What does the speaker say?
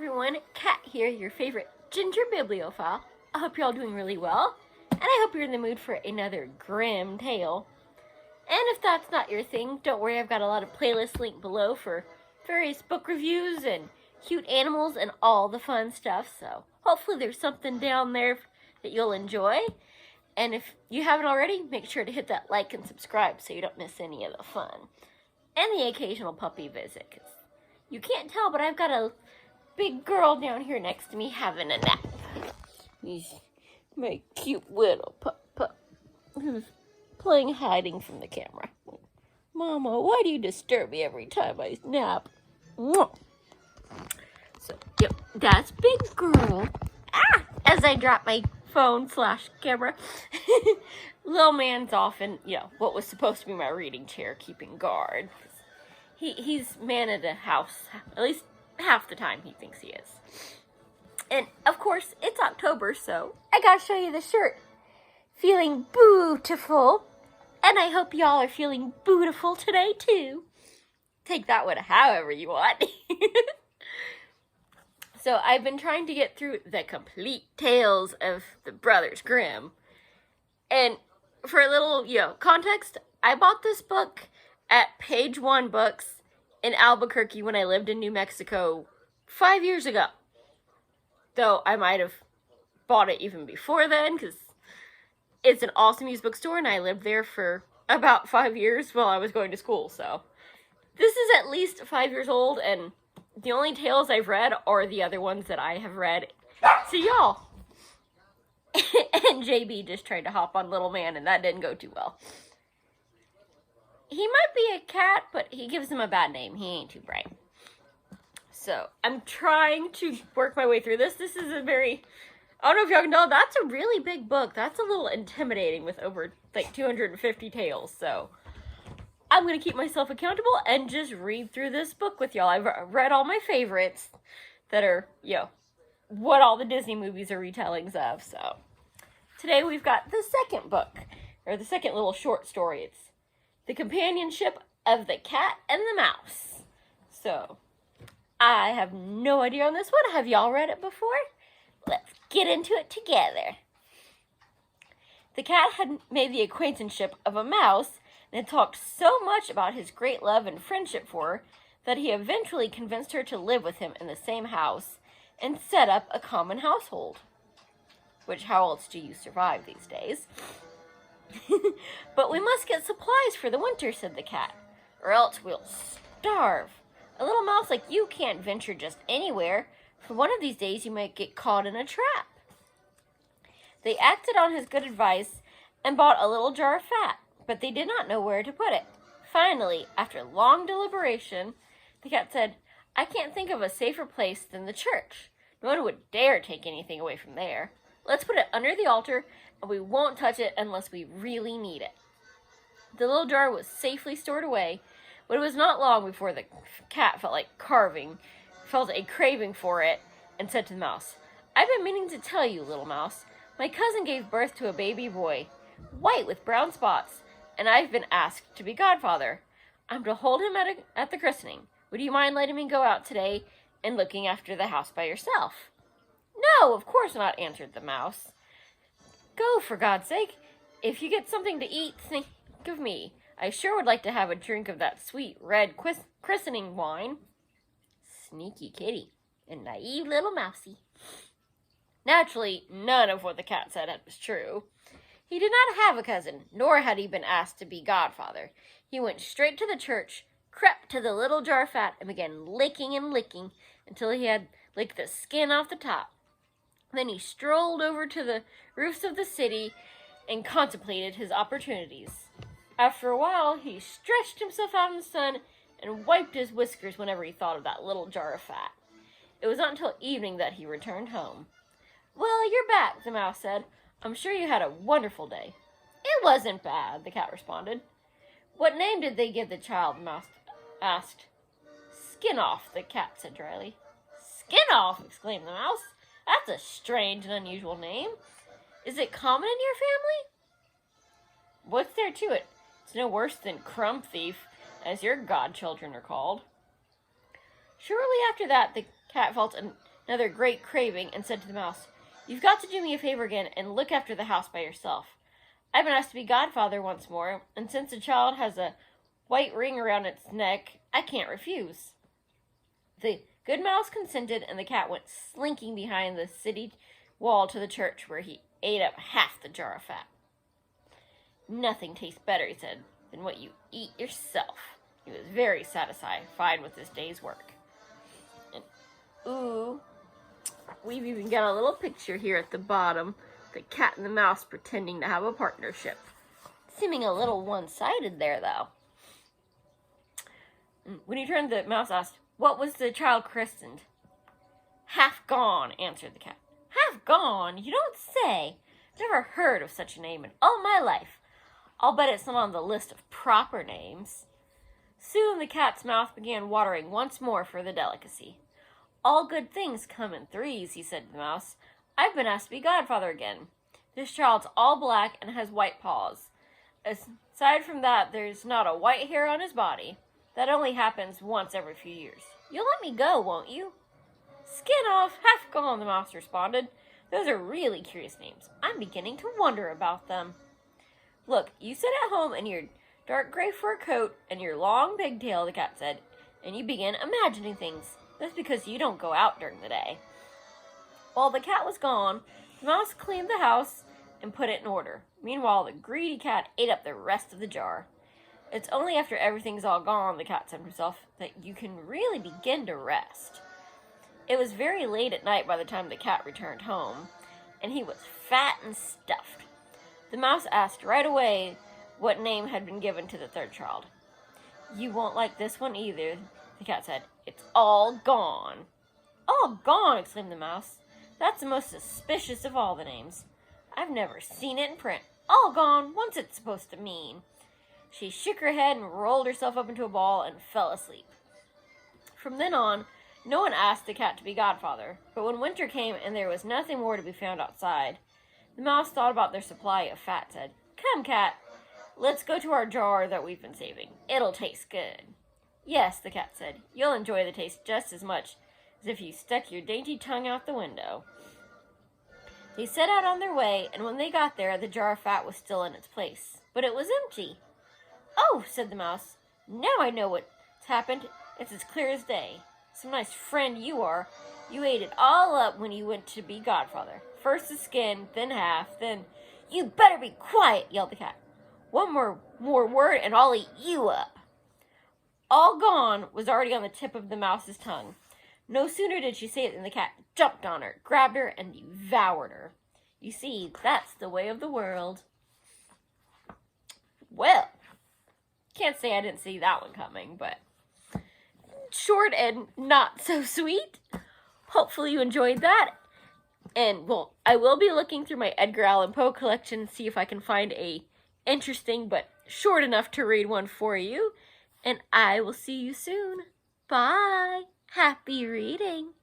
everyone, Kat here, your favorite ginger bibliophile. I hope you're all doing really well, and I hope you're in the mood for another Grimm tale. And if that's not your thing, don't worry, I've got a lot of playlists linked below for various book reviews and cute animals and all the fun stuff, so hopefully there's something down there that you'll enjoy. And if you haven't already, make sure to hit that like and subscribe so you don't miss any of the fun. And the occasional puppy visit, 'cause you can't tell, but I've got a big girl down here next to me having a nap. He's my cute little pup who's playing hiding from the camera. Mama, why do you disturb me every time I nap? So, yep, that's big girl. As I drop my phone/camera. Little man's off in, what was supposed to be my reading chair, keeping guard. He's man of the house, at least half the time he thinks he is. And, of course, it's October, so I gotta show you the shirt. Feeling beautiful. And I hope y'all are feeling beautiful today, too. Take that one however you want. So, I've been trying to get through the complete tales of the Brothers Grimm. And for a little, context, I bought this book at Page One Books in Albuquerque when I lived in New Mexico 5 years ago. Though I might have bought it even before then, because it's an awesome used bookstore, and I lived there for about 5 years while I was going to school. So this is at least 5 years old, and the only tales I've read are the other ones that I have read to y'all. And JB just tried to hop on Little Man, and that didn't go too well. He might be a cat, but he gives him a bad name. He ain't too bright. So, I'm trying to work my way through this. This is I don't know if y'all can know, that's a really big book. That's a little intimidating with over, 250 tales. So, I'm going to keep myself accountable and just read through this book with y'all. I've read all my favorites that are, what all the Disney movies are retellings of. So, today we've got the second book, or the second little short story. It's The Companionship of the Cat and the Mouse. So, I have no idea on this one. Have y'all read it before? Let's get into it together. The cat had made the acquaintanceship of a mouse and had talked so much about his great love and friendship for her that he eventually convinced her to live with him in the same house and set up a common household. Which, how else do you survive these days? But we must get supplies for the winter, said the cat, or else we'll starve. A little mouse like you can't venture just anywhere, for one of these days you might get caught in a trap. They acted on his good advice and bought a little jar of fat, but they did not know where to put it. Finally, after long deliberation, the cat said, I can't think of a safer place than the church. No one would dare take anything away from there. Let's put it under the altar, and we won't touch it unless we really need it. The little jar was safely stored away, but it was not long before the cat felt a craving for it, and said to the mouse, I've been meaning to tell you, little mouse, my cousin gave birth to a baby boy, white with brown spots, and I've been asked to be godfather. I'm to hold him at the christening. Would you mind letting me go out today and looking after the house by yourself? No, of course not, answered the mouse. Go, for God's sake. If you get something to eat, think of me. I sure would like to have a drink of that sweet red christening wine. Sneaky kitty and naive little mousey. Naturally, none of what the cat said was true. He did not have a cousin, nor had he been asked to be godfather. He went straight to the church, crept to the little jar of fat, and began licking and licking until he had licked the skin off the top. Then he strolled over to the roofs of the city and contemplated his opportunities. After a while, he stretched himself out in the sun and wiped his whiskers whenever he thought of that little jar of fat. It was not until evening that he returned home. Well, you're back, the mouse said. I'm sure you had a wonderful day. It wasn't bad, the cat responded. What name did they give the child? The mouse asked. Skin off, the cat said dryly. Skin off, exclaimed the mouse. That's a strange and unusual name. Is it common in your family? What's there to it? It's no worse than Crumb Thief, as your godchildren are called. Shortly after that, the cat felt an another great craving, and said to the mouse, "You've got to do me a favor again and look after the house by yourself. I've been asked to be godfather once more, and since the child has a white ring around its neck, I can't refuse." The good mouse consented, and the cat went slinking behind the city wall to the church, where he ate up half the jar of fat. "Nothing tastes better," he said, "than what you eat yourself." He was very satisfied with this day's work. And, ooh, we've even got a little picture here at the bottom. The cat and the mouse pretending to have a partnership. Seeming a little one-sided there, though. When he turned, the mouse asked, "What was the child christened?" "Half Gone," answered the cat. "Half Gone? You don't say. Never heard of such a name in all my life. I'll bet it's not on the list of proper names." Soon the cat's mouth began watering once more for the delicacy. "All good things come in threes," he said to the mouse. "I've been asked to be godfather again. This child's all black and has white paws. Aside from that, there's not a white hair on his body. That only happens once every few years. You'll let me go, won't you?" "Skin off, Half Gone," the mouse responded. "Those are really curious names. I'm beginning to wonder about them." "Look, you sit at home in your dark gray fur coat and your long pigtail," the cat said, "and you begin imagining things. That's because you don't go out during the day." While the cat was gone, the mouse cleaned the house and put it in order. Meanwhile, the greedy cat ate up the rest of the jar. "It's only after everything's all gone," the cat said to himself, "that you can really begin to rest." It was very late at night by the time the cat returned home, and he was fat and stuffed. The mouse asked right away what name had been given to the third child. "You won't like this one either," the cat said. "It's All Gone." "All Gone!" exclaimed the mouse. "That's the most suspicious of all the names. I've never seen it in print. All gone, what's it supposed to mean?" She shook her head and rolled herself up into a ball and fell asleep. From then on, no one asked the cat to be godfather, but when winter came and there was nothing more to be found outside, the mouse thought about their supply of fat, said, "Come, cat, let's go to our jar that we've been saving. It'll taste good." "Yes," the cat said, "you'll enjoy the taste just as much as if you stuck your dainty tongue out the window." They set out on their way, and when they got there, the jar of fat was still in its place, but it was empty. "Oh," said the mouse, "now I know what's happened. It's as clear as day. Some nice friend you are. You ate it all up when you went to be godfather. First the skin, then half, then—" "You better be quiet," yelled the cat. "One more word and I'll eat you up." All Gone was already on the tip of the mouse's tongue. No sooner did she say it than the cat jumped on her, grabbed her, and devoured her. You see, that's the way of the world. Well, can't say I didn't see that one coming, but short and not so sweet. Hopefully you enjoyed that. And, well, I will be looking through my Edgar Allan Poe collection and see if I can find a interesting but short enough to read one for you. And I will see you soon. Bye. Happy reading.